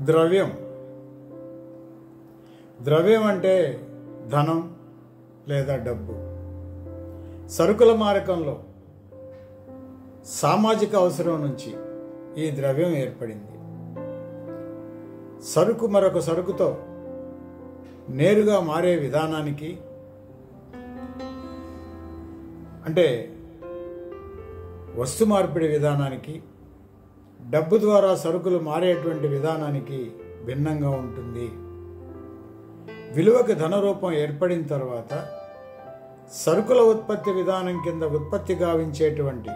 ద్రవ్యం. ద్రవ్యం అంటే ధనం లేదా డబ్బు. సరుకుల మారకంలో సామాజిక అవసరం నుంచి ఈ ద్రవ్యం ఏర్పడింది. సరుకు మరొక సరుకుతో నేరుగా మారే విధానానికి, అంటే వస్తు మార్పిడి విధానానికి, డబ్బు ద్వారా సరుకులు మారేటువంటి విధానానికి భిన్నంగా ఉంటుంది. విలువకి ధన రూపం ఏర్పడిన తర్వాత సరుకుల ఉత్పత్తి విధానం కింద ఉత్పత్తి గావించేటువంటి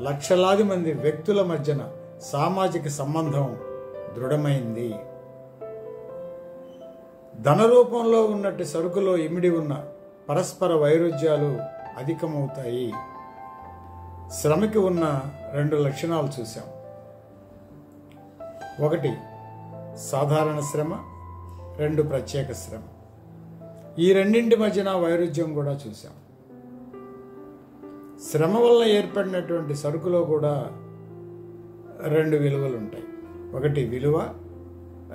లక్షలాది మంది వ్యక్తుల మధ్యన సామాజిక సంబంధం దృఢమైంది. ధన రూపంలో ఉన్నట్టు సరుకులో ఇమిడి ఉన్న పరస్పర వైరుధ్యాలు అధికమవుతాయి. శ్రమకి ఉన్న 2 లక్షణాలు చూసాం. ఒకటి సాధారణ శ్రమ, 2 ప్రత్యేక శ్రమ. ఈ రెండింటి మధ్యన వైరుధ్యం కూడా చూసాం. శ్రమ వల్ల ఏర్పడినటువంటి సరుకులో కూడా 2 విలువలు ఉంటాయి. ఒకటి విలువ,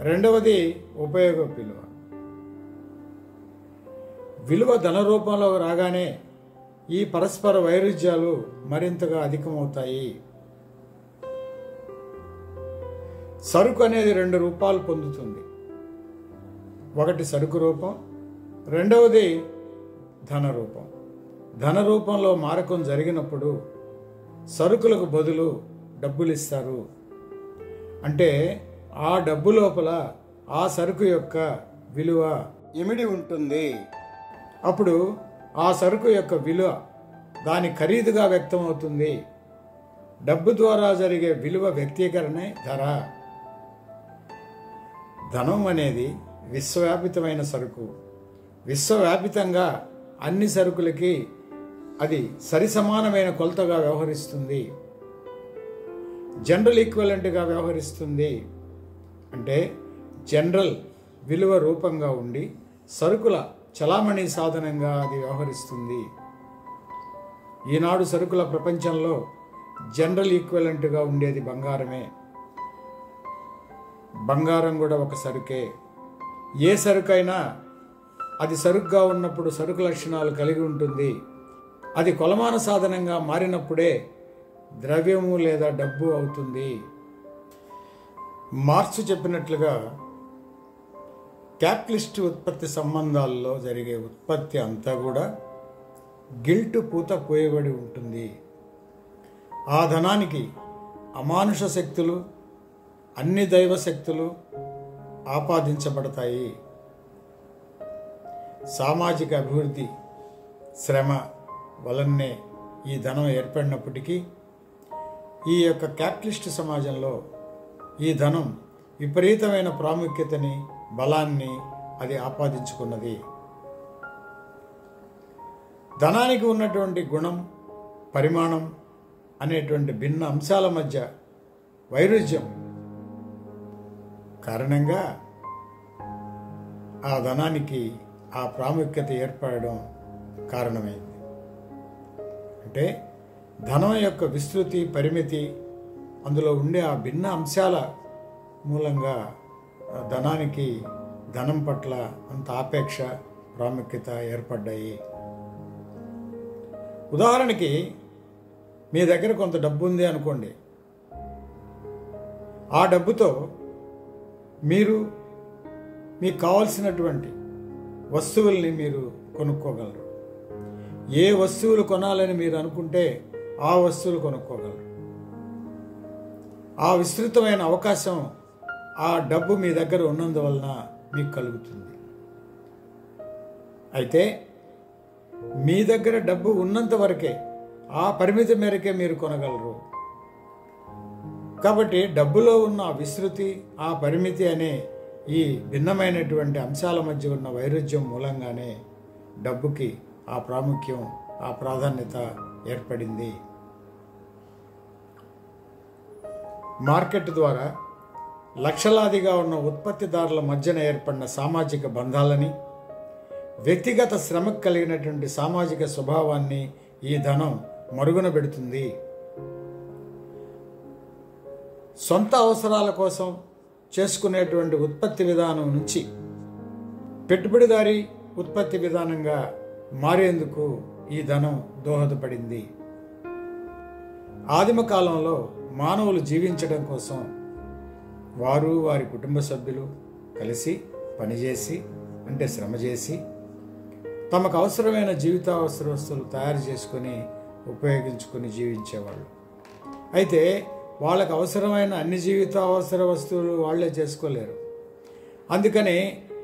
రెండవది ఉపయోగ విలువ. విలువ ధన రూపంలో రాగానే ఈ పరస్పర వైరుధ్యాలు మరింతగా అధికమవుతాయి. సరుకు అనేది 2 రూపాలు పొందుతుంది. ఒకటి సరుకు రూపం, రెండవది ధన రూపం. ధన రూపంలో మారకం జరిగినప్పుడు సరుకులకు బదులు డబ్బులు ఇస్తారు. అంటే ఆ డబ్బు లోపల ఆ సరుకు యొక్క విలువ ఇమిడి ఉంటుంది. అప్పుడు ఆ సరుకు యొక్క విలువ, దాని ఖరీదుగా వ్యక్తమవుతుంది. డబ్బు ద్వారా జరిగే విలువ వ్యక్తీకరణే ధర. ధనం అనేది విశ్వవ్యాపితమైన సరుకు. విశ్వవ్యాపితంగా అన్ని సరుకులకి అది సరిసమానమైన కొలతగా వ్యవహరిస్తుంది. జనరల్ ఈక్వలెంట్గా వ్యవహరిస్తుంది. అంటే జనరల్ విలువ రూపంగా ఉండి సరుకుల చలామణి సాధనంగా అది వ్యవహరిస్తుంది. ఈనాడు సరుకుల ప్రపంచంలో జనరల్ ఈక్వలెంట్గా ఉండేది బంగారమే. బంగారం కూడా ఒక సరుకే. ఏ సరుకైనా అది సరుకుగా ఉన్నప్పుడు సరుకు లక్షణాలు కలిగి ఉంటుంది. అది కొలమాన సాధనంగా మారినప్పుడే ద్రవ్యము లేదా డబ్బు అవుతుంది. మార్క్స్ చెప్పినట్లుగా క్యాపిటలిస్ట్ ఉత్పత్తి సంబంధాల్లో జరిగే ఉత్పత్తి అంతా కూడా గిల్టు పూత పోయబడి ఉంటుంది. ఆ ధనానికి అమానుష శక్తులు, అన్ని దైవ శక్తులు ఆపాదించబడతాయి. సామాజిక అభివృద్ధి శ్రమ వలనే ఈ ధనం ఏర్పడినప్పటికీ ఈ యొక్క క్యాపిటలిస్ట్ సమాజంలో ఈ ధనం విపరీతమైన ప్రాముఖ్యతని, బలాన్ని అది ఆపాదించుకున్నది. ధనానికి ఉన్నటువంటి గుణం, పరిమాణం అనేటువంటి భిన్న అంశాల మధ్య వైరుధ్యం కారణంగా ఆ ధనానికి ఆ ప్రాముఖ్యత ఏర్పడడం కారణమైంది. అంటే ధనం యొక్క విస్తృతి, పరిమితి, అందులో ఉండే ఆ భిన్న అంశాల మూలంగా ధనానికి, ధనం పట్ల అంత ఆపేక్ష, ప్రాముఖ్యత ఏర్పడ్డాయి. ఉదాహరణకి మీ దగ్గర కొంత డబ్బు ఉంది అనుకోండి. ఆ డబ్బుతో మీరు మీకు కావాల్సినటువంటి వస్తువుల్ని మీరు కొనుక్కోగలరు. ఏ వస్తువులు కొనాలని మీరు అనుకుంటే ఆ వస్తువులు కొనుక్కోగలరు. ఆ విస్తృతమైన అవకాశం ఆ డబ్బు మీ దగ్గర ఉన్నందువలన మీకు కలుగుతుంది. అయితే మీ దగ్గర డబ్బు ఉన్నంత వరకే, ఆ పరిమితి మేరకే మీరు కొనగలరు. కాబట్టి డబ్బులో ఉన్న విస్తృతి, ఆ పరిమితి అనే ఈ భిన్నమైనటువంటి అంశాల మధ్య ఉన్న వైరుధ్యం మూలంగానే డబ్బుకి ఆ ప్రాముఖ్యం, ఆ ప్రాధాన్యత ఏర్పడింది. మార్కెట్ ద్వారా లక్షలాదిగా ఉన్న ఉత్పత్తిదారుల మధ్యన ఏర్పడిన సామాజిక బంధాలని, వ్యక్తిగత శ్రమకు కలిగినటువంటి సామాజిక స్వభావాన్ని ఈ ధనం మరుగున పెడుతుంది. సొంత అవసరాల కోసం చేసుకునేటువంటి ఉత్పత్తి విధానం నుంచి పెట్టుబడిదారీ ఉత్పత్తి విధానంగా మారేందుకు ఈ ధనం దోహదపడింది. ఆదిమ కాలంలో మానవులు జీవించడం కోసం వారు వారి కుటుంబ సభ్యులు కలిసి పనిచేసి అంటే శ్రమ చేసి తమకు అవసరమైన జీవితావసర వస్తువులు తయారు చేసుకొని ఉపయోగించుకొని జీవించేవాళ్ళు. అయితే వాళ్ళకు అవసరమైన అన్ని జీవితావసర వస్తువులు వాళ్లే చేసుకోలేరు. అందుకని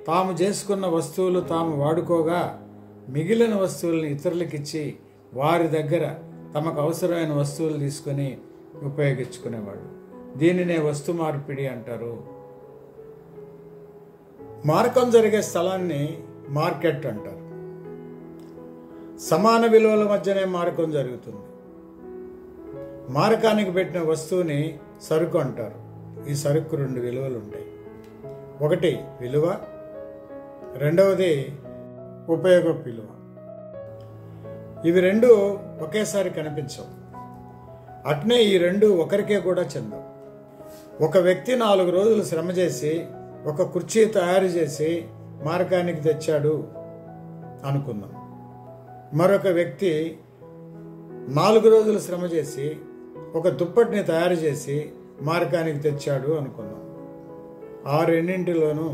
తాము చేసుకున్న వస్తువులు తాము వాడుకోగా మిగిలిన వస్తువులను ఇతరులకు ఇచ్చి వారి దగ్గర తమకు అవసరమైన వస్తువులు తీసుకొని ఉపయోగించుకునేవాళ్ళు. దీనినే వస్తు మార్పిడి అంటారు. మారకం జరిగే స్థలాన్ని మార్కెట్ అంటారు. సమాన విలువల మధ్యనే మారకం జరుగుతుంది. మారకానికి పెట్టిన వస్తువుని సరుకు అంటారు. ఈ సరుకు 2 విలువలు ఉంటాయి. ఒకటి విలువ, రెండవది ఉపయోగ విలువ. ఇవి 2 ఒకేసారి కనిపించవు. అట్నే ఈ 2 ఒకరికే కూడా చెందవు. ఒక వ్యక్తి 4 రోజులు శ్రమ చేసి ఒక కుర్చీ తయారు చేసి మారకానికి తెచ్చాడు అనుకుందాం. మరొక వ్యక్తి 4 రోజులు శ్రమ చేసి ఒక దుప్పటిని తయారు చేసి మారకానికి తెచ్చాడు అనుకుందాం. ఆ రెండింటిలోనూ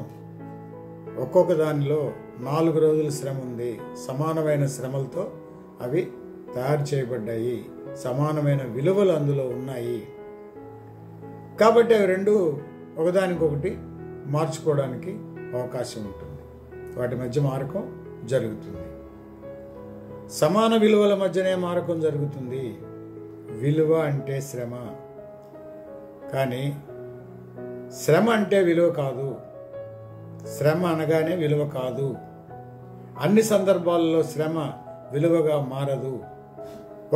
ఒక్కొక్క దానిలో 4 రోజుల శ్రమ ఉంది. సమానమైన శ్రమలతో అవి తయారు చేయబడ్డాయి. సమానమైన విలువలు అందులో ఉన్నాయి. కాబట్టి అవి 2 ఒకదానికొకటి మార్చుకోవడానికి అవకాశం ఉంటుంది. వాటి మధ్య మారకం జరుగుతుంది. సమాన విలువల మధ్యనే మారకం జరుగుతుంది. విలువ అంటే శ్రమ, కానీ శ్రమ అంటే విలువ కాదు. శ్రమ అనగానే విలువ కాదు. అన్ని సందర్భాల్లో శ్రమ విలువగా మారదు.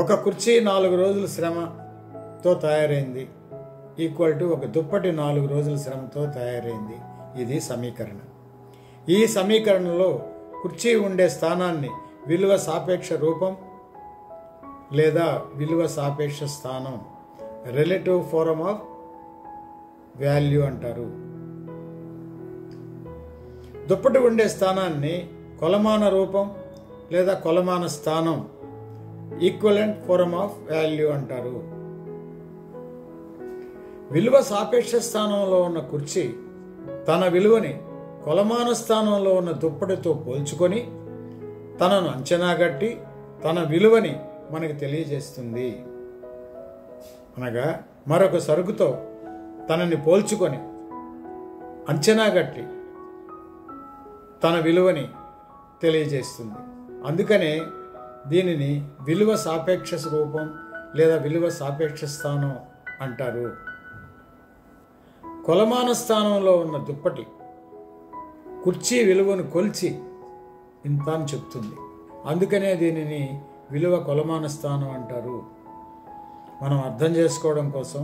ఒక కుర్చీ 4 రోజుల శ్రమతో తయారైంది ఈక్వల్ టు ఒక దుప్పటి 4 రోజుల శ్రమతో తయారైంది. ఇది సమీకరణ. ఈ సమీకరణలో కుర్చీ ఉండే స్థానాన్ని విలువ సాపేక్ష రూపం లేదా విలువ సాపేక్ష స్థానం, రిలేటివ్ ఫారం ఆఫ్ వాల్యూ అంటారు. దుప్పటి ఉండే స్థానాన్ని కొలమాన రూపం లేదా కొలమాన స్థానం, ఈక్వలెంట్ ఫారం ఆఫ్ వాల్యూ అంటారు. విలువ సాపేక్ష స్థానంలో ఉన్న కుర్చీ తన విలువని కొలమాన స్థానంలో ఉన్న దుప్పటితో పోల్చుకొని తనను అంచనా గట్టి తన విలువని మనకు తెలియజేస్తుంది. అనగా మరొక సరుకుతో తనని పోల్చుకొని అంచనా గట్టి తన విలువని తెలియజేస్తుంది. అందుకనే దీనిని విలువ సాపేక్ష రూపం లేదా విలువ సాపేక్ష స్థానం అంటారు. కొలమాన స్థానంలో ఉన్న దుప్పటి కుర్చీ విలువను కొలిచి ఇంత అని చెప్తుంది. అందుకనే దీనిని విలువ కొలమాన స్థానం అంటారు. మనం అర్థం చేసుకోవడం కోసం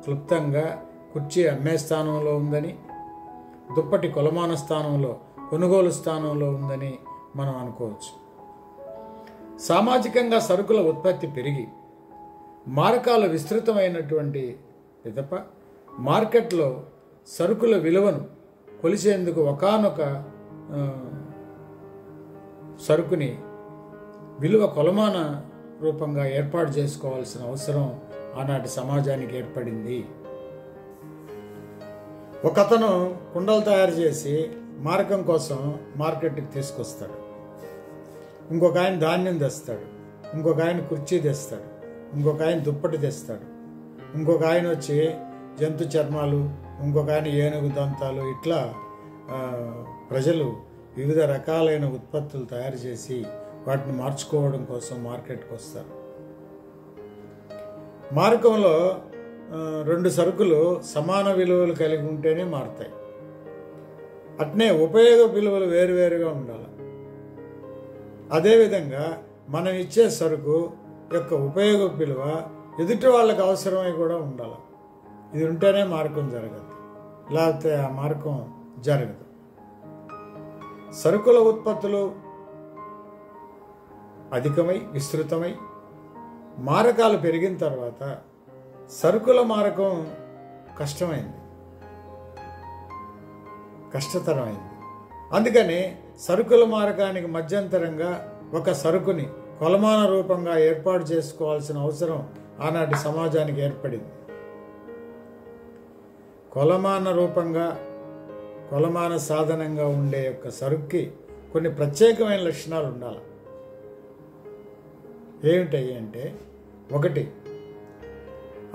క్లుప్తంగా కుర్చీ అమ్మే స్థానంలో ఉందని, దుప్పటి కొలమాన స్థానంలో కొనుగోలు స్థానంలో ఉందని మనం అనుకోవచ్చు. సామాజికంగా సరుకుల ఉత్పత్తి పెరిగి మారకాలు విస్తృతమైనటువంటి పిదప మార్కెట్లో సరుకుల విలువను కొలిచేందుకు ఒకానొక సరుకుని విలువ కొలమాన రూపంగా ఏర్పాటు చేసుకోవాల్సిన అవసరం ఆనాటి సమాజానికి ఏర్పడింది. ఒకతను కుండలు తయారు చేసి మారకం కోసం మార్కెట్కి తీసుకొస్తాడు. ఇంకొక ఆయన ధాన్యం తెస్తాడు, ఇంకొక ఆయన కుర్చీ తెస్తాడు, ఇంకొక ఆయన దుప్పటి తెస్తాడు, ఇంకొక ఆయన వచ్చి జంతు చర్మాలు, ఇంకొక ఆయన ఏనుగు దంతాలు, ఇట్లా ప్రజలు వివిధ రకాలైన ఉత్పత్తులు తయారు చేసి వాటిని మార్చుకోవడం కోసం మార్కెట్కి వస్తారు. మారకంలో 2 సరుకులు సమాన విలువలు కలిగి ఉంటేనే మారుతాయి. అట్నే ఉపయోగ విలువలు వేరువేరుగా ఉండాలి. అదేవిధంగా మనం ఇచ్చే సరుకు యొక్క ఉపయోగ విలువ ఎదుటి వాళ్ళకి అవసరమై కూడా ఉండాలి. ఇది ఉంటేనే మారకం జరగదు, లేకపోతే ఆ మారకం జరగదు. సరుకుల ఉత్పత్తులు అధికమై విస్తృతమై మారకాలు పెరిగిన తర్వాత సరుకుల మారకం కష్టమైంది. కష్టతరమైంది. అందుకని సరుకుల మారకానికి మధ్యంతరంగా ఒక సరుకుని కొలమాన రూపంగా ఏర్పాటు చేసుకోవాల్సిన అవసరం ఆనాటి సమాజానికి ఏర్పడింది. కొలమాన రూపంగా, కొలమాన సాధనంగా ఉండే యొక్క సరుక్కి కొన్ని ప్రత్యేకమైన లక్షణాలు ఉండాలి. ఏమిటవి అంటే, ఒకటి,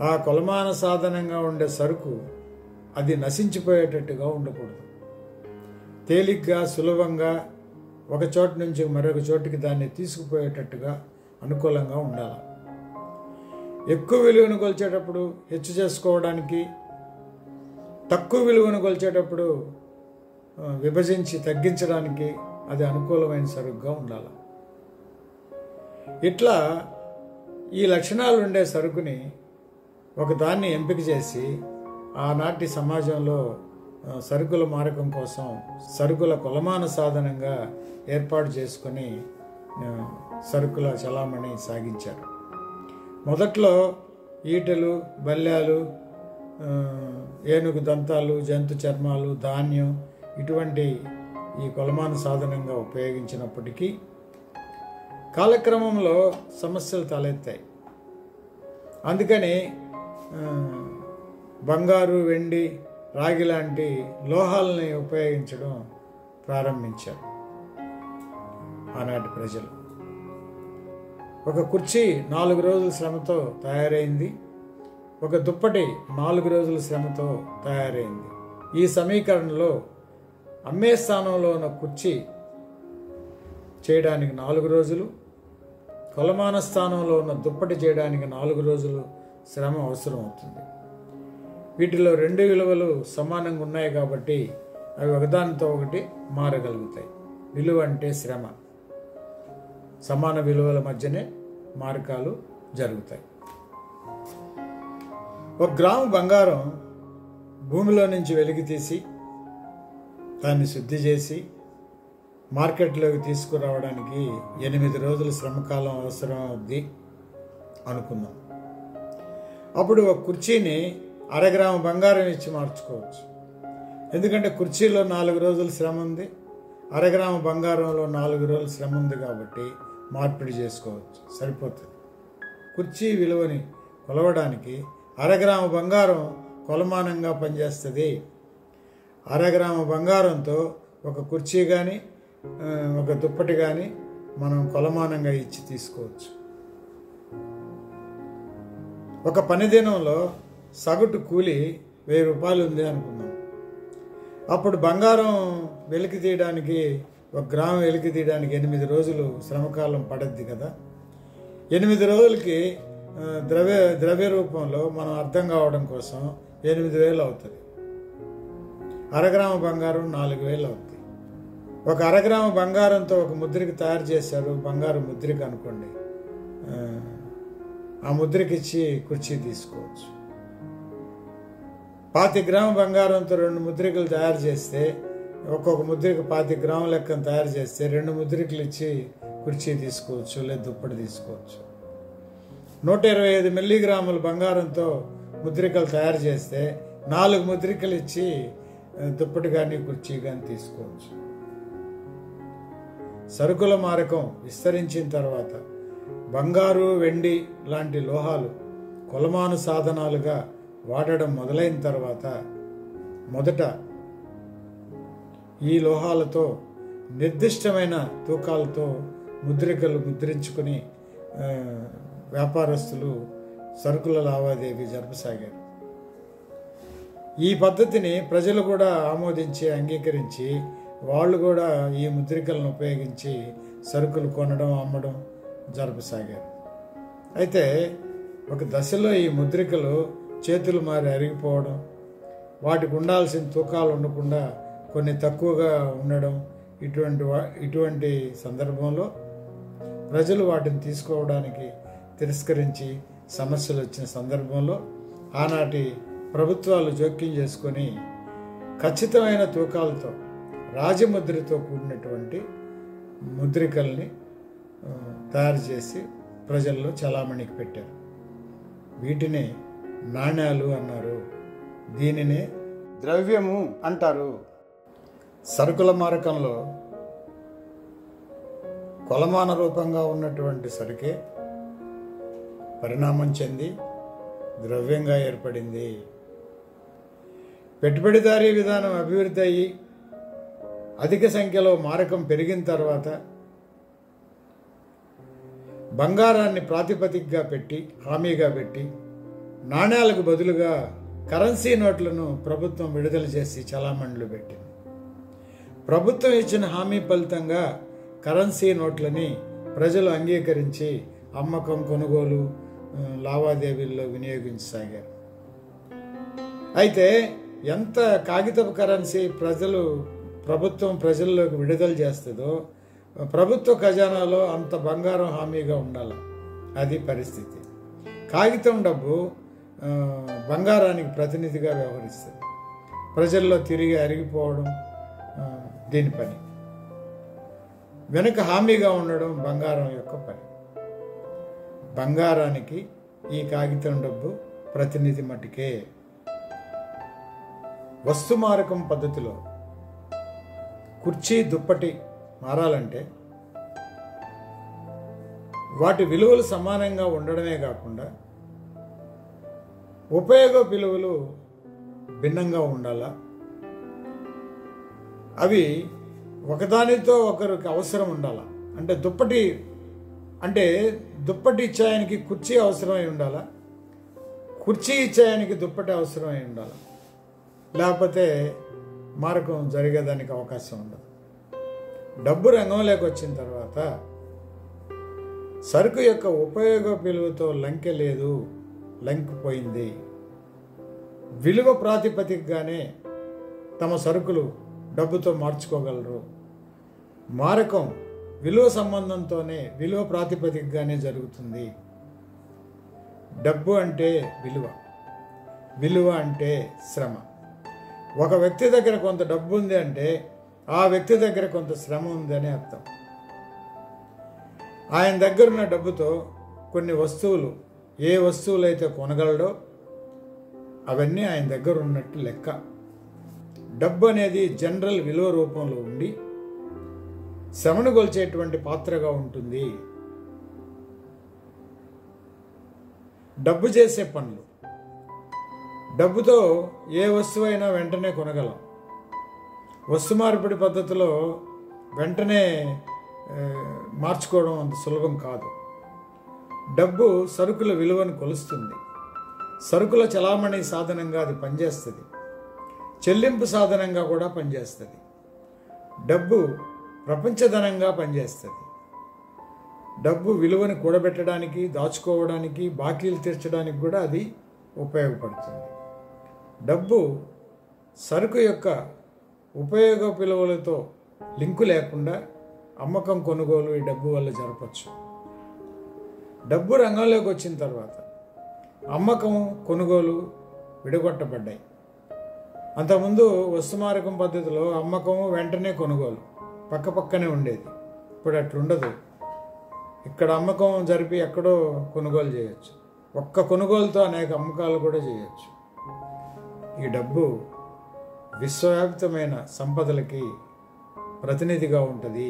ఆ కొలమాన సాధనంగా ఉండే సరుకు అది నశించిపోయేటట్టుగా ఉండకూడదు. తేలిగ్గా, సులభంగా ఒక చోటు నుంచి మరొక చోటుకి దాన్ని తీసుకుపోయేటట్టుగా అనుకూలంగా ఉండాలి. ఎక్కువ విలువను కొలిచేటప్పుడు హెచ్చు చేసుకోవడానికి, తక్కువ విలువను కొలిచేటప్పుడు విభజించి తగ్గించడానికి అది అనుకూలమైన సరుకుగా ఉండాలి. ఇట్లా ఈ లక్షణాలు ఉండే సరుకుని ఒకదాన్ని ఎంపిక చేసి ఆనాటి సమాజంలో సరుకుల మారకం కోసం సరుకుల కొలమాన సాధనంగా ఏర్పాటు చేసుకొని సరుకుల చలామణి సాగించారు. మొదట్లో ఈటెలు, బల్యాలు, ఏనుగు దంతాలు, జంతు చర్మాలు, ధాన్యం ఇటువంటి ఈ కొలమాన సాధనంగా ఉపయోగించినప్పటికీ కాలక్రమంలో సమస్యలు తలెత్తాయి. అందుకని బంగారు, వెండి, రాగి లాంటి లోహాలని ఉపయోగించడం ప్రారంభించారు ఆనాటి ప్రజలు. ఒక కుర్చీ 4 రోజుల శ్రమతో తయారైంది, ఒక దుప్పటి 4 రోజుల శ్రమతో తయారైంది. ఈ సమీకరణలో అమ్మే స్థానంలో ఉన్న కుర్చీ చేయడానికి 4 రోజులు, కొలమాన స్థానంలో ఉన్న దుప్పటి చేయడానికి 4 రోజులు శ్రమ అవసరం అవుతుంది. వీటిలో 2 విలువలు సమానంగా ఉన్నాయి కాబట్టి అవి ఒకదానితో ఒకటి మారగలుగుతాయి. విలువ అంటే శ్రమ, సమాన విలువల మధ్యనే మారకాలు జరుగుతాయి. 1 గ్రాము బంగారం భూమిలో నుంచి వెలికి తీసి దాన్ని శుద్ధి చేసి మార్కెట్లోకి తీసుకురావడానికి 8 రోజుల శ్రమకాలం అవసరం అవుద్ది అనుకుందాం. అప్పుడు ఒక కుర్చీని 1/2 గ్రాము బంగారం ఇచ్చి మార్చుకోవచ్చు. ఎందుకంటే కుర్చీలో 4 రోజుల శ్రమ ఉంది, 1/2 గ్రాము బంగారంలో 4 రోజుల శ్రమ ఉంది కాబట్టి మార్పిడి చేసుకోవచ్చు, సరిపోతుంది. కుర్చీ విలువని కొలవడానికి 1/2 గ్రాము బంగారం కొలమానంగా పనిచేస్తుంది. 1/2 గ్రాము బంగారంతో ఒక కుర్చీ కానీ ఒక దుప్పటి కానీ మనం కొలమానంగా ఇచ్చి తీసుకోవచ్చు. ఒక పని దినంలో సగటు కూలి 1000 రూపాయలు ఉంది అనుకుందాం. అప్పుడు బంగారం వెలికి తీయడానికి 1 గ్రాము వెలికి తీయడానికి 8 రోజులు శ్రమకాలం పడద్ది కదా. 8 రోజులకి ద్రవ్య రూపంలో మనం అర్థం కావడం కోసం 8,000 అవుతుంది. 1/2 గ్రాము బంగారం 4,000 అవుతుంది. ఒక 1/2 గ్రాము బంగారంతో ఒక ముద్రిక తయారు చేశారు, బంగారు ముద్రిక అనుకోండి. ఆ ముద్రిక ఇచ్చి కుర్చీ తీసుకోవచ్చు. 25 గ్రాము బంగారంతో 2 ముద్రికలు తయారు చేస్తే, ఒక్కొక్క ముద్రిక 25 గ్రాముల లెక్కన తయారు చేస్తే 2 ముద్రికలు ఇచ్చి కుర్చీ తీసుకోవచ్చు, లేదా దుప్పటి తీసుకోవచ్చు. 125 మిల్లీగ్రాముల బంగారంతో ముద్రికలు తయారు చేస్తే 4 ముద్రికలు ఇచ్చి దుప్పటి కానీ కుర్చీ కానీ తీసుకోవచ్చు. సరుకుల మారకం విస్తరించిన తర్వాత బంగారు, వెండి లాంటి లోహాలు కొలమాను సాధనాలుగా వాడడం మొదలైన తర్వాత మొదట ఈ లోహాలతో నిర్దిష్టమైన తూకాలతో ముద్రికలు ముద్రించుకుని వ్యాపారస్తులు సరుకుల లావాదేవీ జరపసాగారు. ఈ పద్ధతిని ప్రజలు కూడా ఆమోదించి అంగీకరించి వాళ్ళు కూడా ఈ ముద్రికలను ఉపయోగించి సరుకులు కొనడం, అమ్మడం జరపసాగారు. అయితే ఒక దశలో ఈ ముద్రికలు చేతులు మారి అరిగిపోవడం, వాటికి ఉండాల్సిన తూకాలు ఉండకుండా కొన్ని తక్కువగా ఉండడం, ఇటువంటి సందర్భంలో ప్రజలు వాటిని తీసుకోవడానికి తిరస్కరించి సమస్యలు వచ్చిన సందర్భంలో ఆనాటి ప్రభుత్వాలు జోక్యం చేసుకొని ఖచ్చితమైన తూకాలతో రాజముద్రతో కూడినటువంటి ముద్రికల్ని తయారు చేసి ప్రజల్లో చలామణికి పెట్టారు. వీటిని నాణ్యాలు అన్నారు. దీనినే ద్రవ్యము అంటారు. సరుకుల మారకంలో కొలమాన రూపంగా ఉన్నటువంటి సరుకే పరిణామం చెంది ద్రవ్యంగా ఏర్పడింది. పెట్టుబడిదారీ విధానం అభివృద్ధి అయ్యి అధిక సంఖ్యలో మారకం పెరిగిన తర్వాత బంగారాన్ని ప్రాతిపదికగా పెట్టి, హామీగా పెట్టి, నాణ్యాలకు బదులుగా కరెన్సీ నోట్లను ప్రభుత్వం విడుదల చేసి చలామణిలో పెట్టింది. ప్రభుత్వం ఇచ్చిన హామీ ఫలితంగా కరెన్సీ నోట్లని ప్రజలు అంగీకరించి అమ్మకం, కొనుగోలు లావాదేవీల్లో వినియోగించసాగారు. అయితే ఎంత కాగితపు కరెన్సీ ప్రభుత్వం ప్రజల్లోకి విడుదల చేస్తుందో ప్రభుత్వ ఖజానాలో అంత బంగారం హామీగా ఉండాలి. అది పరిస్థితి. కాగితం డబ్బు బంగారానికి ప్రతినిధిగా వ్యవహరిస్తుంది. ప్రజల్లో తిరిగి అరిగిపోవడం దీని పని. వెనుక హామీగా ఉండడం బంగారం యొక్క పని. బంగారానికి ఈ కాగితం డబ్బు ప్రతినిధి మటుకే. వస్తుమారకం పద్ధతిలో కుర్చీ, దుప్పటి మారాలంటే వాటి విలువలు సమానంగా ఉండడమే కాకుండా ఉపయోగ విలువలు భిన్నంగా ఉండాలా. అవి ఒకదానితో ఒకరికి అవసరం ఉండాలా. అంటే దుప్పటి ఇచ్చాయనికి కుర్చీ అవసరమై ఉండాలా, కుర్చీ ఇచ్చాయనికి దుప్పటి అవసరమై ఉండాలా. లేకపోతే మారకం జరిగేదానికి అవకాశం ఉండదు. డబ్బు రంగంలోకి వచ్చిన తర్వాత సరుకు యొక్క ఉపయోగ విలువతో లంకె లేదు, లంకిపోయింది. విలువ ప్రాతిపదికగానే తమ సరుకులు డబ్బుతో మార్చుకోగలరు. మారకం విలువ సంబంధంతోనే, విలువ ప్రాతిపదికగానే జరుగుతుంది. డబ్బు అంటే విలువ, విలువ అంటే శ్రమ. ఒక వ్యక్తి దగ్గర కొంత డబ్బు ఉంది అంటే ఆ వ్యక్తి దగ్గర కొంత శ్రమ ఉంది అని అర్థం. ఆయన దగ్గరున్న డబ్బుతో కొన్ని వస్తువులు, ఏ వస్తువులు అయితే కొనగలడో అవన్నీ ఆయన దగ్గర ఉన్నట్టు లెక్క. డబ్బు అనేది జనరల్ విలువ రూపంలో ఉండి శ్రమను గొల్చేటువంటి పాత్రగా ఉంటుంది. డబ్బు చేసే పనులు. డబ్బుతో ఏ వస్తువైనా వెంటనే కొనగలం. వస్తు మార్పిడి పద్ధతిలో వెంటనే మార్చుకోవడం అంత సులభం కాదు. డబ్బు సరుకుల విలువను కొలుస్తుంది. సరుకుల చలామణి సాధనంగా అది పనిచేస్తుంది. చెల్లింపు సాధనంగా కూడా పనిచేస్తుంది. డబ్బు ప్రపంచధనంగా పనిచేస్తుంది. డబ్బు విలువను కూడబెట్టడానికి, దాచుకోవడానికి, బాకీలు తీర్చడానికి కూడా అది ఉపయోగపడుతుంది. డబ్బు సరుకు యొక్క ఉపయోగ విలువలతో లింకు లేకుండా అమ్మకం, కొనుగోలు ఈ డబ్బు వల్ల జరపచ్చు. డబ్బు రంగంలోకి వచ్చిన తర్వాత అమ్మకం, కొనుగోలు విడగొట్టబడ్డాయి. అంతకుముందు వస్తుమారకం పద్ధతిలో అమ్మకము వెంటనే కొనుగోలు పక్కపక్కనే ఉండేది. ఇప్పుడు అట్లుండదు. ఇక్కడ అమ్మకం జరిపి ఎక్కడో కొనుగోలు చేయొచ్చు. ఒక్క కొనుగోలుతో అనేక అమ్మకాలు కూడా చేయొచ్చు. ఈ డబ్బు విశ్వవ్యాప్తమైన సంపదలకి ప్రతినిధిగా ఉంటుంది.